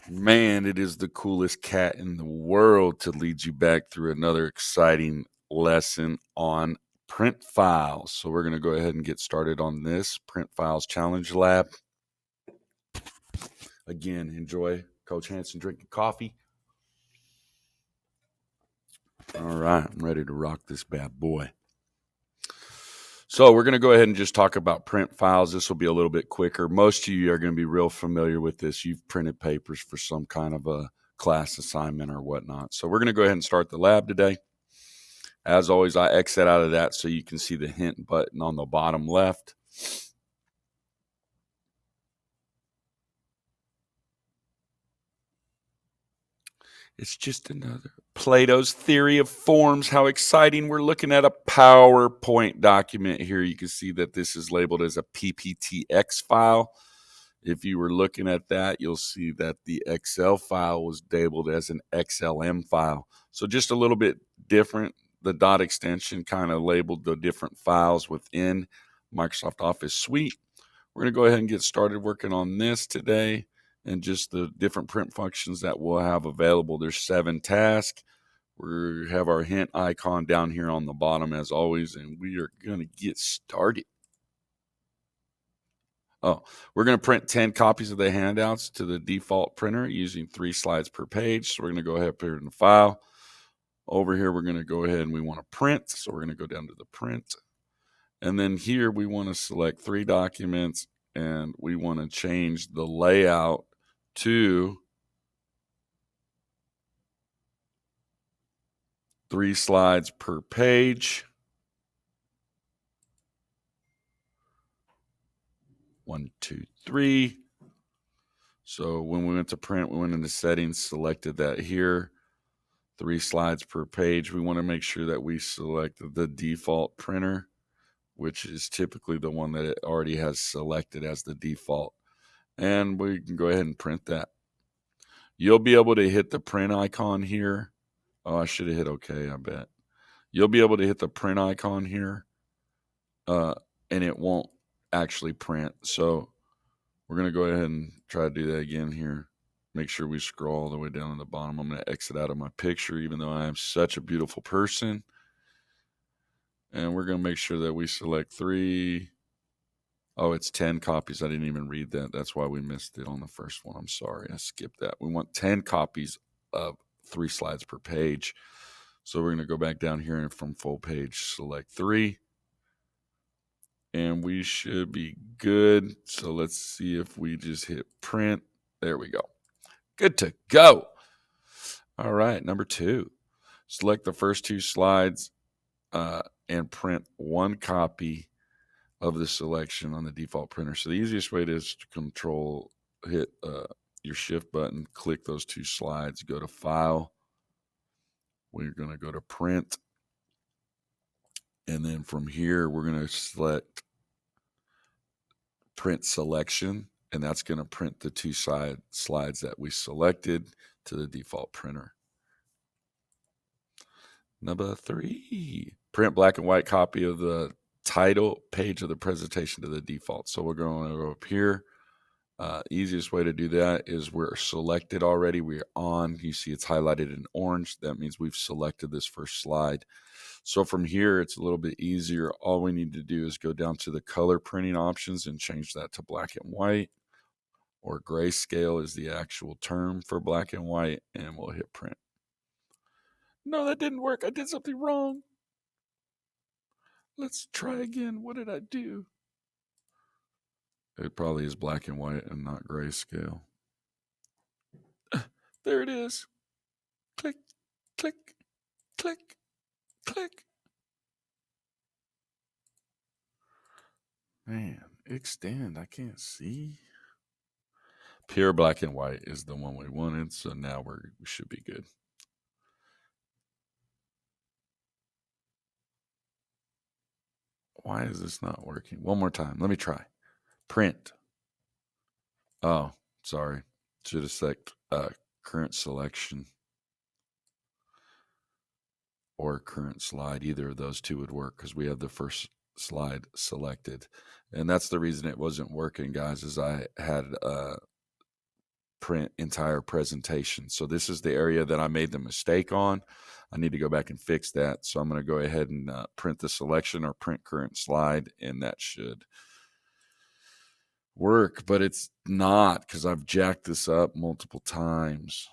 Man, it is the coolest cat in the world to lead you back through another exciting lesson on print files. So we're going to go ahead and get started on this print files challenge lab. Again, enjoy Coach Hanson drinking coffee. All right, I'm ready to rock this bad boy. So we're going to go ahead and just talk about print files. This will be a little bit quicker. Most of you are going to be real familiar with this. You've printed papers for some kind of a class assignment or whatnot. So we're going to go ahead and start the lab today. As always, I exit out of that so you can see the hint button on the bottom left. It's just another Plato's theory of forms. How exciting. We're looking at a PowerPoint document here. You can see that this is labeled as a PPTX file. If you were looking at that, you'll see that the Excel file was labeled as an XLM file. So just a little bit different. The dot extension kind of labeled the different files within Microsoft Office Suite. We're going to go ahead and get started working on this today and just the different print functions that we'll have available. There's 7 tasks. We have our hint icon down here on the bottom as always, and we are going to get started. We're going to print 10 copies of the handouts to the default printer using 3 slides per page. So we're going to go ahead and put it in the file. Over here, we're going to go ahead and we want to print. So we're going to go down to the print. And then here we want to select 3 documents and we want to change the layout to 3 slides per page. 1, 2, 3. So when we went to print, we went into settings, selected that here. 3 slides per page. We want to make sure that we select the default printer, which is typically the one that it already has selected as the default. And we can go ahead and print that. You'll be able to hit the print icon here. Oh, I should have hit OK, I bet. You'll be able to hit the print icon here, and it won't actually print. So we're going to go ahead and try to do that again here. Make sure we scroll all the way down to the bottom. I'm going to exit out of my picture, even though I am such a beautiful person. And we're going to make sure that we select 3. Oh, it's 10 copies. I didn't even read that. That's why we missed it on the first one. I'm sorry. I skipped that. We want 10 copies of 3 slides per page. So we're going to go back down here and from full page, select 3. And we should be good. So let's see if we just hit print. There we go. Good to go. All right, number 2. Select the first 2 slides and print 1 copy of the selection on the default printer. So the easiest way is to hit your shift button, click those 2 slides, go to file. We're going to go to print. And then from here, we're going to select print selection. And that's going to print the 2 slides that we selected to the default printer. Number 3, print black and white copy of the title page of the presentation to the default. So we're going to go up here. Easiest way to do that is we're selected already. We're on. You see it's highlighted in orange. That means we've selected this first slide. So from here, it's a little bit easier. All we need to do is go down to the color printing options and change that to black and white, or grayscale is the actual term for black and white, and we'll hit print. No, that didn't work. I did something wrong. Let's try again. What did I do? It probably is black and white and not grayscale. There it is. Click, click, click, click. Man, extend. I can't see. Pure black and white is the one we wanted, so now we should be good. Why is this not working? One more time. Let me try. Print. Oh, sorry. Should have select current selection or current slide. Either of those 2 would work because we have the first slide selected. And that's the reason it wasn't working, guys, is I had print entire presentation. So this is the area that I made the mistake on. I need to go back and fix that. So I'm going to go ahead and print the selection or print current slide, and that should work, but it's not because I've jacked this up multiple times.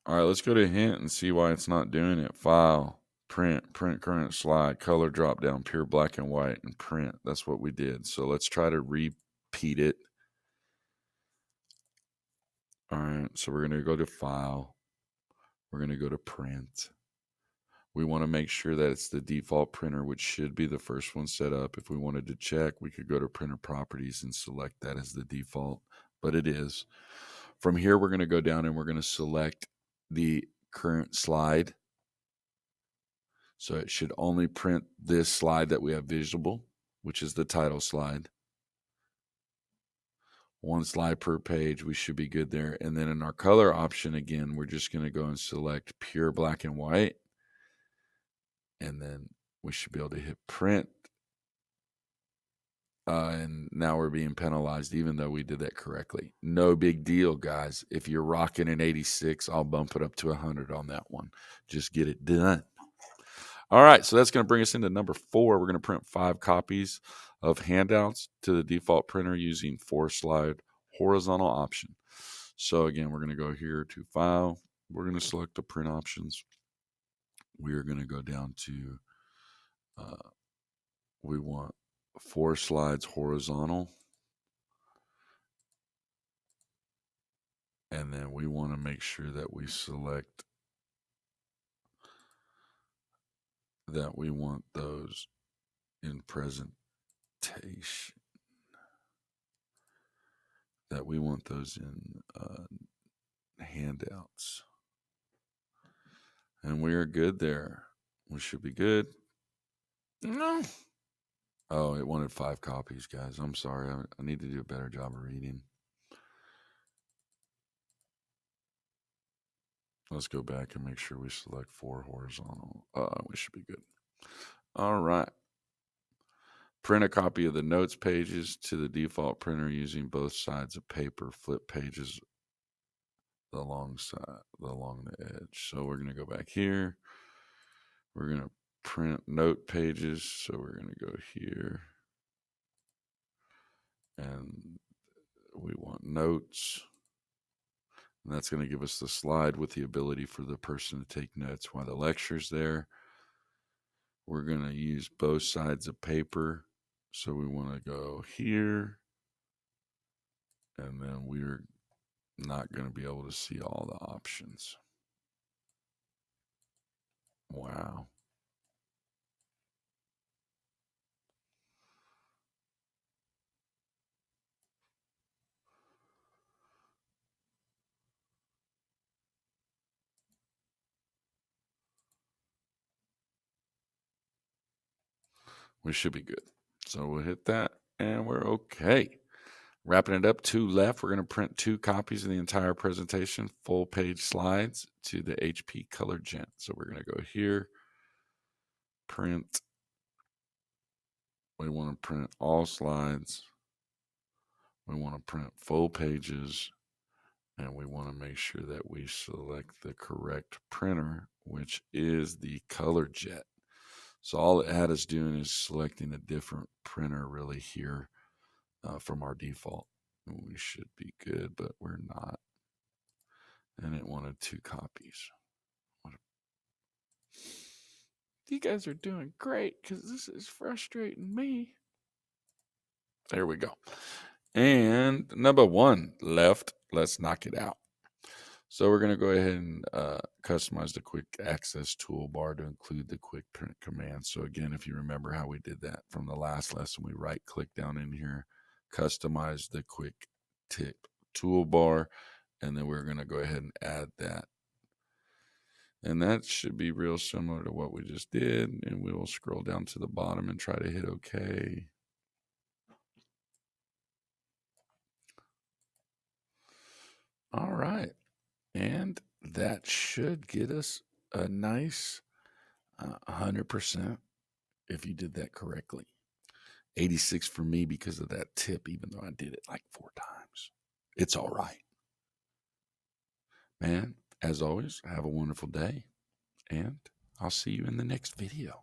All right, let's go to hint and see why it's not doing it. File, print current slide, color drop down, pure black and white, and print. That's what we did. So let's try to repeat it. All right, so we're going to go to file. We're going to go to print. We want to make sure that it's the default printer, which should be the first one set up. If we wanted to check, we could go to printer properties and select that as the default, but it is. From here, we're going to go down and we're going to select the current slide. So it should only print this slide that we have visible, which is the title slide. One slide per page, we should be good there. And then in our color option, again, we're just going to go and select pure black and white. And then we should be able to hit print. And now we're being penalized, even though we did that correctly. No big deal, guys. If you're rocking an 86, I'll bump it up to 100 on that one. Just get it done. All right, so that's going to bring us into number 4. We're going to print 5 copies of handouts to the default printer using 4-slide horizontal option. So again, we're going to go here to File. We're going to select the print options. We are going to go down to, we want 4 slides horizontal. And then we want to make sure that we select that we want those in presentation, that we want those in handouts. And we are good there. We should be good. No. Oh, it wanted 5 copies, guys. I'm sorry. I need to do a better job of reading. Let's go back and make sure we select 4 horizontal. We should be good. All right. Print a copy of the notes pages to the default printer using both sides of paper. Flip pages along the edge. So we're going to go back here. We're going to print note pages. So we're going to go here. And we want notes. And that's going to give us the slide with the ability for the person to take notes while the lecture's there. We're going to use both sides of paper. So we want to go here. And then we're not going to be able to see all the options. Wow. We should be good. So we'll hit that and we're okay. Wrapping it up, 2 left. We're going to print 2 copies of the entire presentation, full page slides to the HP Color Gent. So we're going to go here, print. We want to print all slides. We want to print full pages. And we want to make sure that we select the correct printer, which is the Color Jet. So all it had us doing is selecting a different printer really here from our default. We should be good, but we're not. And it wanted 2 copies. You guys are doing great because this is frustrating me. There we go. And number 1 left. Let's knock it out. So we're going to go ahead and customize the quick access toolbar to include the quick print command. So again, if you remember how we did that from the last lesson, we right click down in here, customize the quick tip toolbar, and then we're going to go ahead and add that. And that should be real similar to what we just did. And we will scroll down to the bottom and try to hit OK. All right. And that should get us a nice 100% if you did that correctly. 86 for me because of that tip, even though I did it like 4 times. It's all right. Man, as always, have a wonderful day, and I'll see you in the next video.